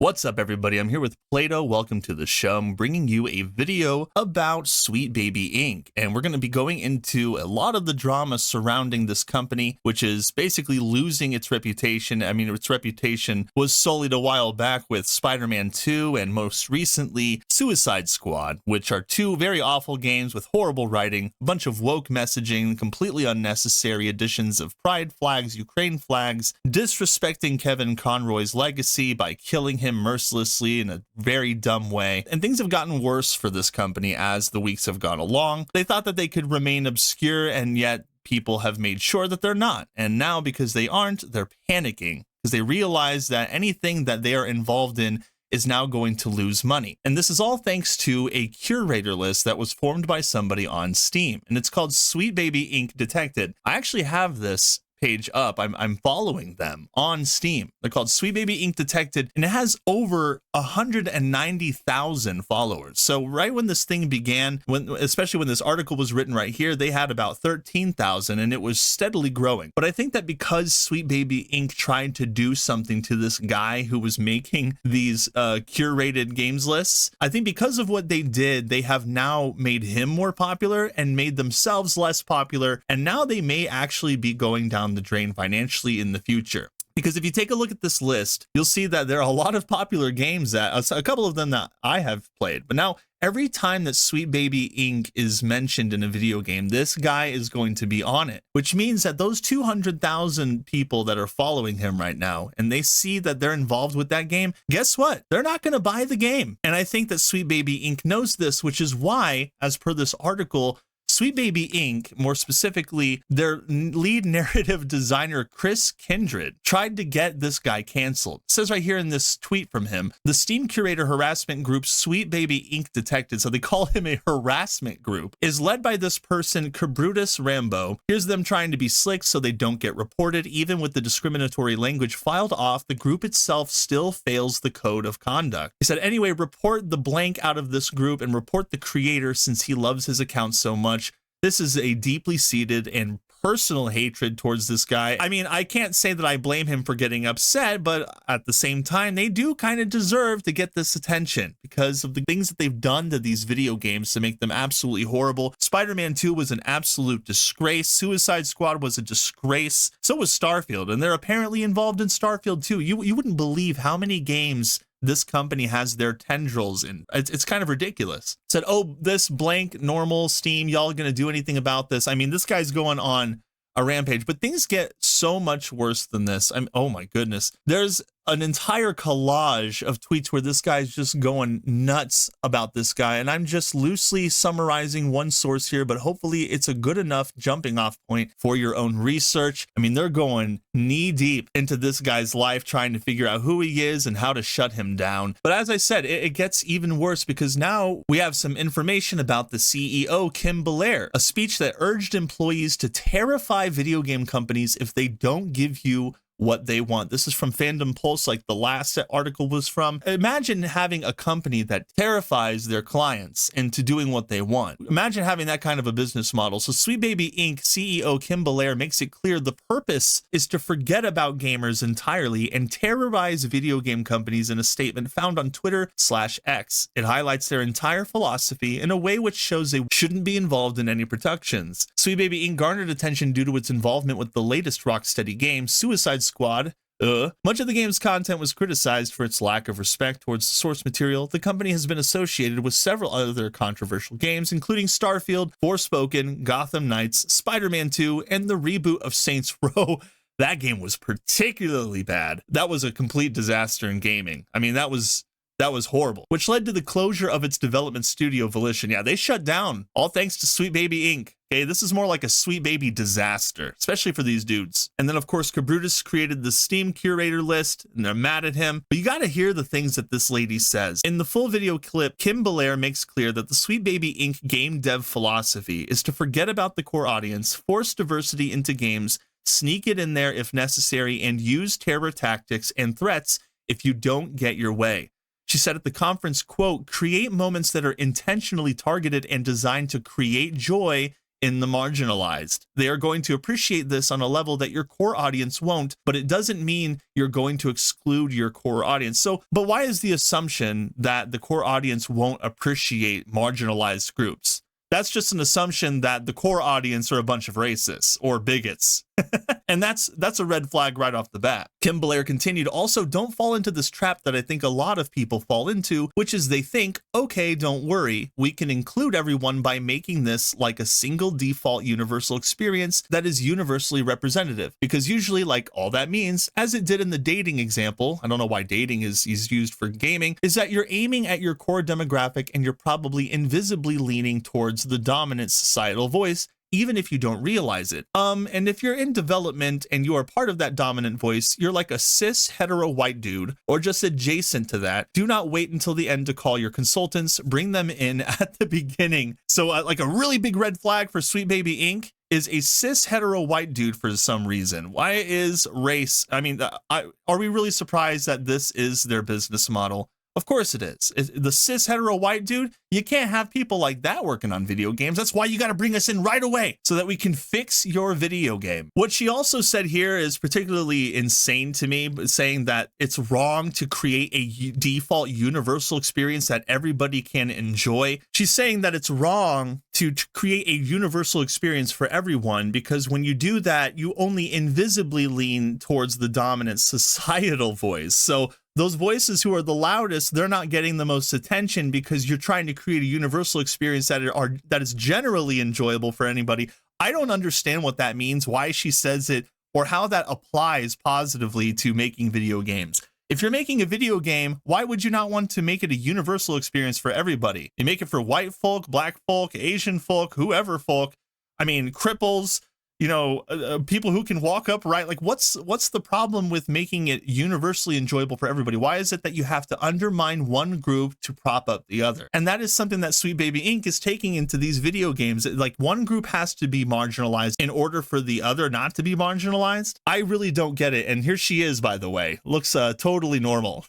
What's up, everybody? I'm here with Plato. Welcome to the show. I'm bringing you a video about Sweet Baby Inc. And we're going to be going into a lot of the drama surrounding this company, which is basically losing its reputation. I mean, its reputation was sullied a while back with Spider-Man 2 and most recently Suicide Squad, which are two very awful games with horrible writing, a bunch of woke messaging, completely unnecessary additions of pride flags, Ukraine flags, disrespecting Kevin Conroy's legacy by killing him mercilessly in a very dumb way. And things have gotten worse for this company as the weeks have gone along. They thought that they could remain obscure, and yet people have made sure that they're not. And now, because they aren't, they're panicking because they realize that anything that they are involved in is now going to lose money. And this is all thanks to a curator list that was formed by somebody on Steam. And it's called Sweet Baby Inc. Detected. I actually have this page up. I'm following them on Steam. They're called Sweet Baby Inc. Detected, and it has over 190,000 followers. So right when this thing began, especially when this article was written right here, they had about 13,000, and it was steadily growing. But I think that because Sweet Baby Inc. tried to do something to this guy who was making these curated games lists, I think because of what they did, they have now made him more popular and made themselves less popular, and now they may actually be going down the drain financially in the future. Because if you take a look at this list, you'll see that there are a lot of popular games that a couple of them that I have played. But now every time that Sweet Baby Inc. is mentioned in a video game, this guy is going to be on it, which means that those 200,000 people that are following him right now, and they see that they're involved with that game, guess what? They're not going to buy the game. And I think that Sweet Baby Inc. knows this, which is why, as per this article, Sweet Baby Inc., more specifically, their lead narrative designer, Chris Kindred, tried to get this guy canceled. It says right here in this tweet from him, the Steam curator harassment group Sweet Baby Inc. Detected, so they call him a harassment group, is led by this person, Cabrutus Rambo. Here's them trying to be slick so they don't get reported. Even with the discriminatory language filed off, the group itself still fails the code of conduct. He said, anyway, report the blank out of this group and report the creator since he loves his account so much. This is a deeply seated and personal hatred towards this guy. I mean, I can't say that I blame him for getting upset, but at the same time, they do kind of deserve to get this attention because of the things that they've done to these video games to make them absolutely horrible. Spider-Man 2 was an absolute disgrace. Suicide Squad was a disgrace. So was Starfield, and they're apparently involved in Starfield too. You wouldn't believe how many games this company has their tendrils in. It's kind of ridiculous. Said, oh, this blank normal Steam, y'all gonna do anything about this? I mean, this guy's going on a rampage, but things get so much worse than this. Oh my goodness. There's an entire collage of tweets where this guy's just going nuts about this guy. And I'm just loosely summarizing one source here, but hopefully it's a good enough jumping off point for your own research. I mean, they're going knee deep into this guy's life, trying to figure out who he is and how to shut him down. But as I said, it gets even worse because now we have some information about the CEO, Kim Belair, a speech that urged employees to terrify video game companies if they don't give you what they want. This is from Fandom Pulse, like the last article was from. Imagine having a company that terrifies their clients into doing what they want. Imagine having that kind of a business model. So Sweet Baby Inc. CEO Kim Belair makes it clear the purpose is to forget about gamers entirely and terrorize video game companies in a statement found on Twitter/X. It highlights their entire philosophy in a way which shows they shouldn't be involved in any productions. Sweet Baby Inc. garnered attention due to its involvement with the latest Rocksteady game, Suicide Squad. Much of the game's content was criticized for its lack of respect towards the source material. The company has been associated with several other controversial games, including Starfield, Forspoken, Gotham Knights, Spider-Man 2, and the reboot of Saints Row. That game was particularly bad. That was a complete disaster in gaming. I mean, that was horrible, which led to the closure of its development studio, Volition. Yeah, they shut down, all thanks to Sweet Baby Inc. Okay, this is more like a Sweet Baby disaster, especially for these dudes. And then, of course, Cabrutus created the Steam curator list, and they're mad at him. But you got to hear the things that this lady says. In the full video clip, Kim Belair makes clear that the Sweet Baby Inc. game dev philosophy is to forget about the core audience, force diversity into games, sneak it in there if necessary, and use terror tactics and threats if you don't get your way. She said at the conference, quote, create moments that are intentionally targeted and designed to create joy in the marginalized. They are going to appreciate this on a level that your core audience won't, but it doesn't mean you're going to exclude your core audience. So, but why is the assumption that the core audience won't appreciate marginalized groups? That's just an assumption that the core audience are a bunch of racists or bigots. And that's a red flag right off the bat. Kim Blair continued, also don't fall into this trap that I think a lot of people fall into, which is they think, okay, don't worry, we can include everyone by making this like a single default universal experience that is universally representative. Because usually, like, all that means, as it did in the dating example, I don't know why dating is used for gaming, is that you're aiming at your core demographic and you're probably invisibly leaning towards the dominant societal voice, even if you don't realize it. And if you're in development and you are part of that dominant voice, you're like a cis hetero white dude or just adjacent to that. Do not wait until the end to call your consultants. Bring them in at the beginning. So like a really big red flag for Sweet Baby Inc. is a cis hetero white dude for some reason. Why is race? I mean, are we really surprised that this is their business model? Of course it is. The cis hetero white dude, you can't have people like that working on video games. That's why you got to bring us in right away so that we can fix your video game. What she also said here is particularly insane to me, saying that it's wrong to create a default universal experience that everybody can enjoy. She's saying that it's wrong to create a universal experience for everyone, because when you do that, you only invisibly lean towards the dominant societal voice. So those voices who are the loudest, they're not getting the most attention because you're trying to create a universal experience that is generally enjoyable for anybody. I don't understand what that means, why she says it, or how that applies positively to making video games. If you're making a video game, why would you not want to make it a universal experience for everybody? You make it for white folk, black folk, Asian folk, whoever folk. I mean, cripples, you know, people who can walk upright. Like, what's the problem with making it universally enjoyable for everybody? Why is it that you have to undermine one group to prop up the other? And that is something that Sweet Baby Inc. is taking into these video games. Like, one group has to be marginalized in order for the other not to be marginalized. I really don't get it. And here she is, by the way, looks totally normal.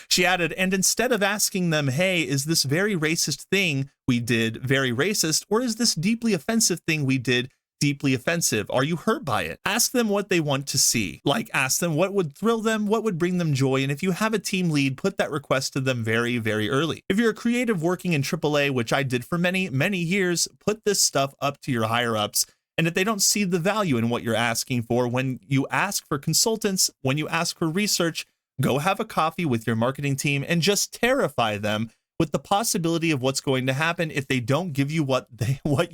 She added, and instead of asking them, hey, is this very racist thing we did very racist, or is this deeply offensive thing we did deeply offensive? Are you hurt by it? Ask them what they want to see. Like, ask them what would thrill them, what would bring them joy. And if you have a team lead, put that request to them very, very early. If you're a creative working in AAA, which I did for many, many years, put this stuff up to your higher ups. And if they don't see the value in what you're asking for, when you ask for consultants, when you ask for research, go have a coffee with your marketing team and just terrify them with the possibility of what's going to happen if they don't give you what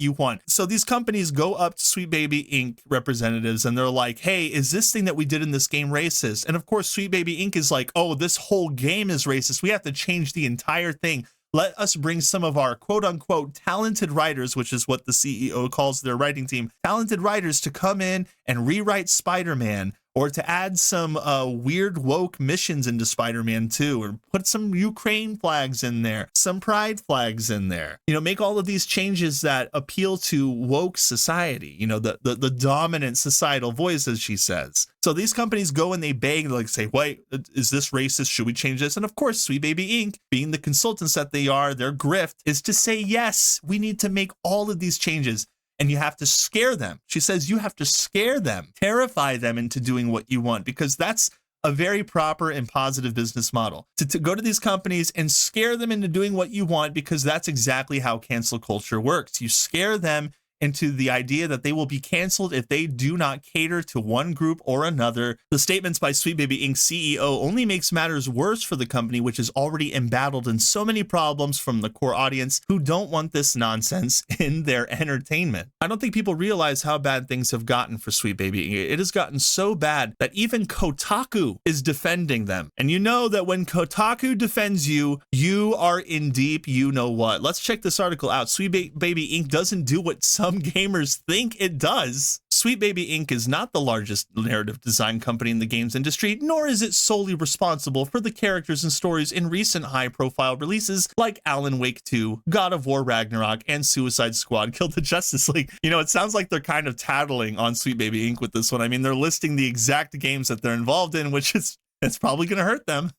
you want. So these companies go up to Sweet Baby Inc. representatives and they're like, hey, is this thing that we did in this game racist? And of course, Sweet Baby Inc. is like, oh, this whole game is racist. We have to change the entire thing. Let us bring some of our quote unquote talented writers, which is what the CEO calls their writing team, talented writers to come in and rewrite Spider-Man, or to add some weird woke missions into Spider-Man 2, or put some Ukraine flags in there, some pride flags in there. You know, make all of these changes that appeal to woke society, you know, the dominant societal voice, as she says. So these companies go and they beg, like, say, wait, is this racist? Should we change this? And of course, Sweet Baby Inc., being the consultants that they are, their grift is to say, yes, we need to make all of these changes. And you have to scare them. She says you have to scare them, terrify them into doing what you want, because that's a very proper and positive business model. To go to these companies and scare them into doing what you want, because that's exactly how cancel culture works. You scare them into the idea that they will be canceled if they do not cater to one group or another. The statements by Sweet Baby Inc. CEO only makes matters worse for the company, which is already embattled in so many problems from the core audience who don't want this nonsense in their entertainment. I don't think people realize how bad things have gotten for Sweet Baby Inc. It has gotten so bad that even Kotaku is defending them. And you know that when Kotaku defends you, you are in deep you know what. Let's check this article out. Sweet Baby Inc. doesn't do what some gamers think it does. Sweet Baby Inc. is not the largest narrative design company in the games industry, nor is it solely responsible for the characters and stories in recent high-profile releases like Alan Wake 2, God of War Ragnarok, and Suicide Squad Kill the Justice League. You know, it sounds like they're kind of tattling on Sweet Baby Inc. with this one. I mean, they're listing the exact games that they're involved in, which is It's probably going to hurt them.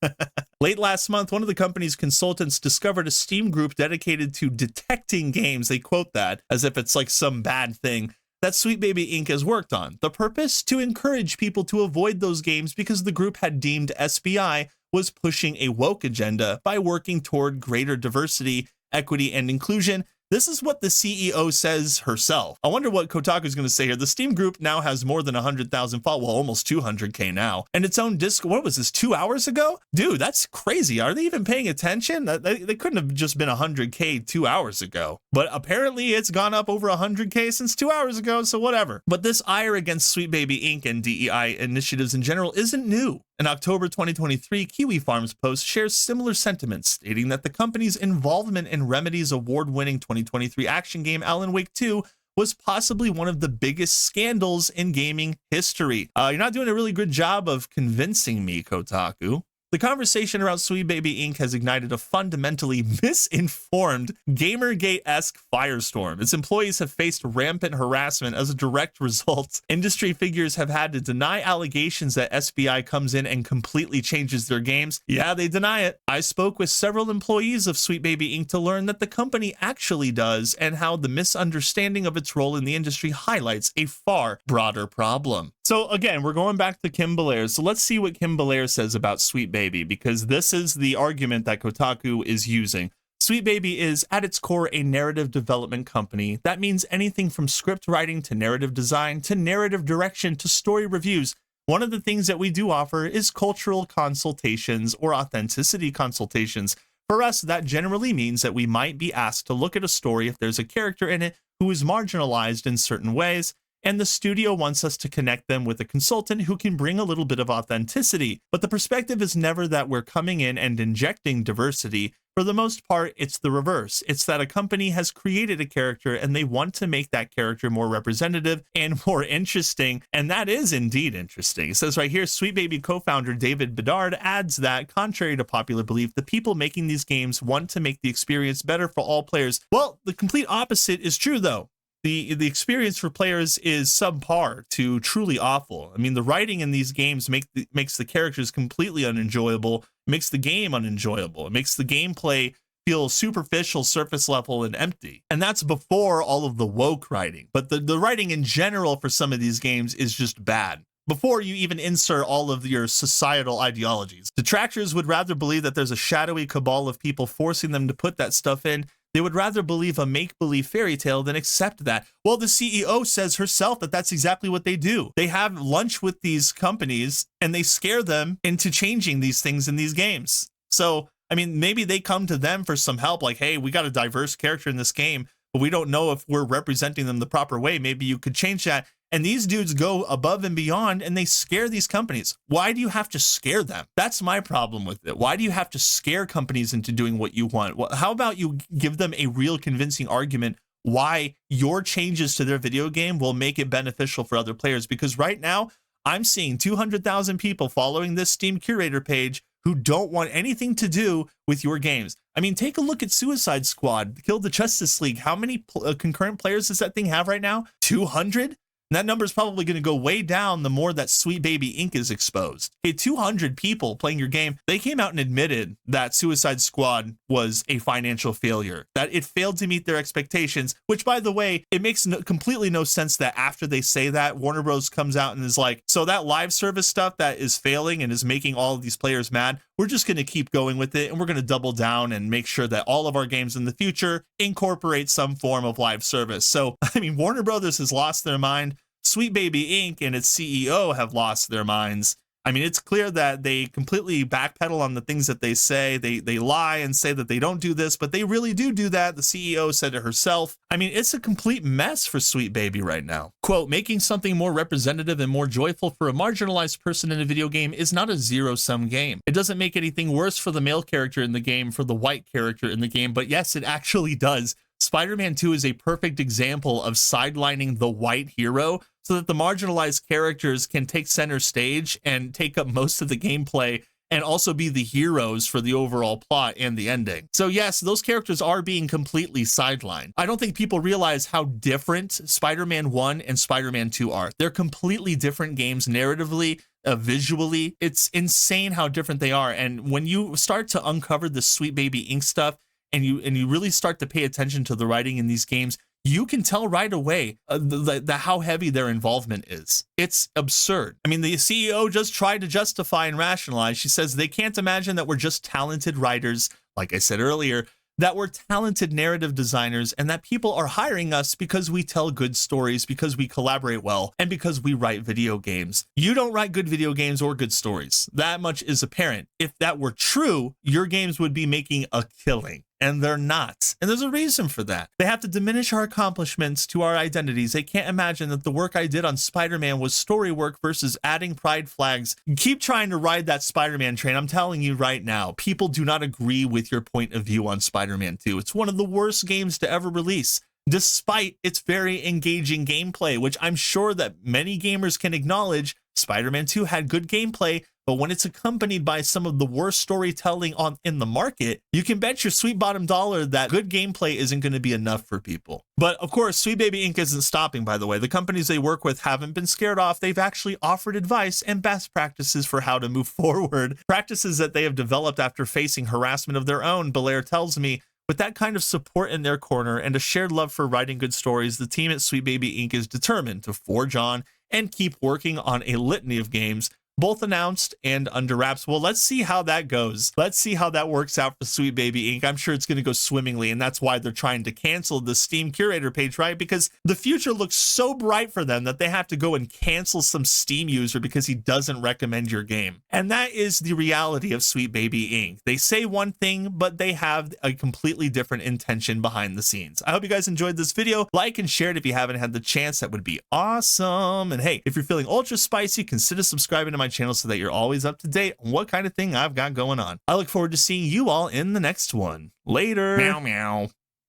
Late last month, one of the company's consultants discovered a Steam group dedicated to detecting games. They quote that as if it's like some bad thing that Sweet Baby Inc. has worked on. The purpose? To encourage people to avoid those games because the group had deemed SBI was pushing a woke agenda by working toward greater diversity, equity, and inclusion. This is what the CEO says herself. I wonder what Kotaku is going to say here. The Steam group now has more than 100,000 followers, well, almost 200K now, and its own Discord. What was this, 2 hours ago? Dude, that's crazy. Are they even paying attention? They couldn't have just been 100K 2 hours ago, but apparently it's gone up over 100K since 2 hours ago, so whatever. But this ire against Sweet Baby Inc. and DEI initiatives in general isn't new. In October 2023, Kiwi Farms Post shares similar sentiments, stating that the company's involvement in Remedy's award-winning 2023 action game Alan Wake 2 was possibly one of the biggest scandals in gaming history. You're not doing a really good job of convincing me, Kotaku. The conversation around Sweet Baby Inc. has ignited a fundamentally misinformed Gamergate-esque firestorm. Its employees have faced rampant harassment as a direct result. Industry figures have had to deny allegations that SBI comes in and completely changes their games. Yeah, they deny it. I spoke with several employees of Sweet Baby Inc. to learn that the company actually does, and how the misunderstanding of its role in the industry highlights a far broader problem. So again, we're going back to Kim Belair. So let's see what Kim Belair says about Sweet Baby, because this is the argument that Kotaku is using. Sweet Baby is, at its core, a narrative development company. That means anything from script writing to narrative design to narrative direction to story reviews. One of the things that we do offer is cultural consultations or authenticity consultations. For us, that generally means that we might be asked to look at a story if there's a character in it who is marginalized in certain ways, and the studio wants us to connect them with a consultant who can bring a little bit of authenticity. But the perspective is never that we're coming in and injecting diversity. For the most part, it's the reverse. It's that a company has created a character and they want to make that character more representative and more interesting. And that is indeed interesting. It says right here, Sweet Baby co-founder David Bedard adds that, contrary to popular belief, the people making these games want to make the experience better for all players. Well, the complete opposite is true, though. The experience for players is subpar to truly awful. I mean, the writing in these games makes the characters completely unenjoyable, makes the game unenjoyable. It makes the gameplay feel superficial, surface level, and empty. And that's before all of the woke writing. But the writing in general for some of these games is just bad, before you even insert all of your societal ideologies. Detractors would rather believe that there's a shadowy cabal of people forcing them to put that stuff in. They would rather believe a make-believe fairy tale than accept that. Well, the CEO says herself that that's exactly what they do. They have lunch with these companies and they scare them into changing these things in these games. So, I mean, maybe they come to them for some help, like, hey, we got a diverse character in this game, but we don't know if we're representing them the proper way. Maybe you could change that. And these dudes go above and beyond and they scare these companies. Why do you have to scare them? That's my problem with it. Why do you have to scare companies into doing what you want? Well, how about you give them a real convincing argument why your changes to their video game will make it beneficial for other players? Because right now, I'm seeing 200,000 people following this Steam curator page who don't want anything to do with your games. I mean, take a look at Suicide Squad, Kill the Justice League. How many concurrent players does that thing have right now? 200? And that number is probably going to go way down the more that Sweet Baby Inc. is exposed. Okay, 200 people playing your game. They came out and admitted that Suicide Squad was a financial failure, that it failed to meet their expectations, which, by the way, it makes completely no sense that after they say that, Warner Bros. Comes out and is like, so that live service stuff that is failing and is making all of these players mad, we're just going to keep going with it, and we're going to double down and make sure that all of our games in the future incorporate some form of live service. So, I mean, Warner Brothers has lost their mind. Sweet Baby Inc. and its CEO have lost their minds. I mean, it's clear that they completely backpedal on the things that they say. They lie and say that they don't do this, but they really do that. The CEO said it herself. I mean, it's a complete mess for Sweet Baby right now. Quote, making something more representative and more joyful for a marginalized person in a video game is not a zero-sum game. It doesn't make anything worse for the male character in the game, for the white character in the game, but yes, it actually does. Spider-Man 2 is a perfect example of sidelining the white hero so that the marginalized characters can take center stage and take up most of the gameplay and also be the heroes for the overall plot and the ending. So yes, those characters are being completely sidelined. I don't think people realize how different Spider-Man 1 and Spider-Man 2 are. They're completely different games narratively, visually. It's insane how different they are. And when you start to uncover the Sweet Baby Inc. stuff, and you really start to pay attention to the writing in these games, you can tell right away how heavy their involvement is. It's absurd. I mean, the CEO just tried to justify and rationalize. She says they can't imagine that we're just talented writers, like I said earlier, that we're talented narrative designers, and that people are hiring us because we tell good stories, because we collaborate well, and because we write video games. You don't write good video games or good stories. That much is apparent. If that were true, your games would be making a killing. And they're not. And there's a reason for that. They have to diminish our accomplishments to our identities. They can't imagine that the work I did on Spider-Man was story work versus adding pride flags. Keep trying to ride that Spider-Man train. I'm telling you right now, people do not agree with your point of view on Spider-Man 2. It's one of the worst games to ever release, despite its very engaging gameplay, which I'm sure that many gamers can acknowledge. Spider-Man 2 had good gameplay, but when it's accompanied by some of the worst storytelling in the market, you can bet your sweet bottom dollar that good gameplay isn't going to be enough for people. But of course, Sweet Baby Inc. isn't stopping, by the way. The companies they work with haven't been scared off. They've actually offered advice and best practices for how to move forward. Practices that they have developed after facing harassment of their own, Belair tells me. With that kind of support in their corner and a shared love for writing good stories, the team at Sweet Baby Inc. is determined to forge on and keep working on a litany of games, both announced and under wraps. Well, let's see how that goes. Let's see how that works out for Sweet Baby Inc. I'm sure it's going to go swimmingly, and that's why they're trying to cancel the Steam curator page, right? Because the future looks so bright for them that they have to go and cancel some Steam user because he doesn't recommend your game. And that is the reality of Sweet Baby Inc. They say one thing, but they have a completely different intention behind the scenes. I hope you guys enjoyed this video. Like and share it if you haven't had the chance. That would be awesome. And hey, if you're feeling ultra spicy, consider subscribing to my channel so that you're always up to date on what kind of thing I've got going on. I look forward to seeing you all in the next one. Later. Meow meow.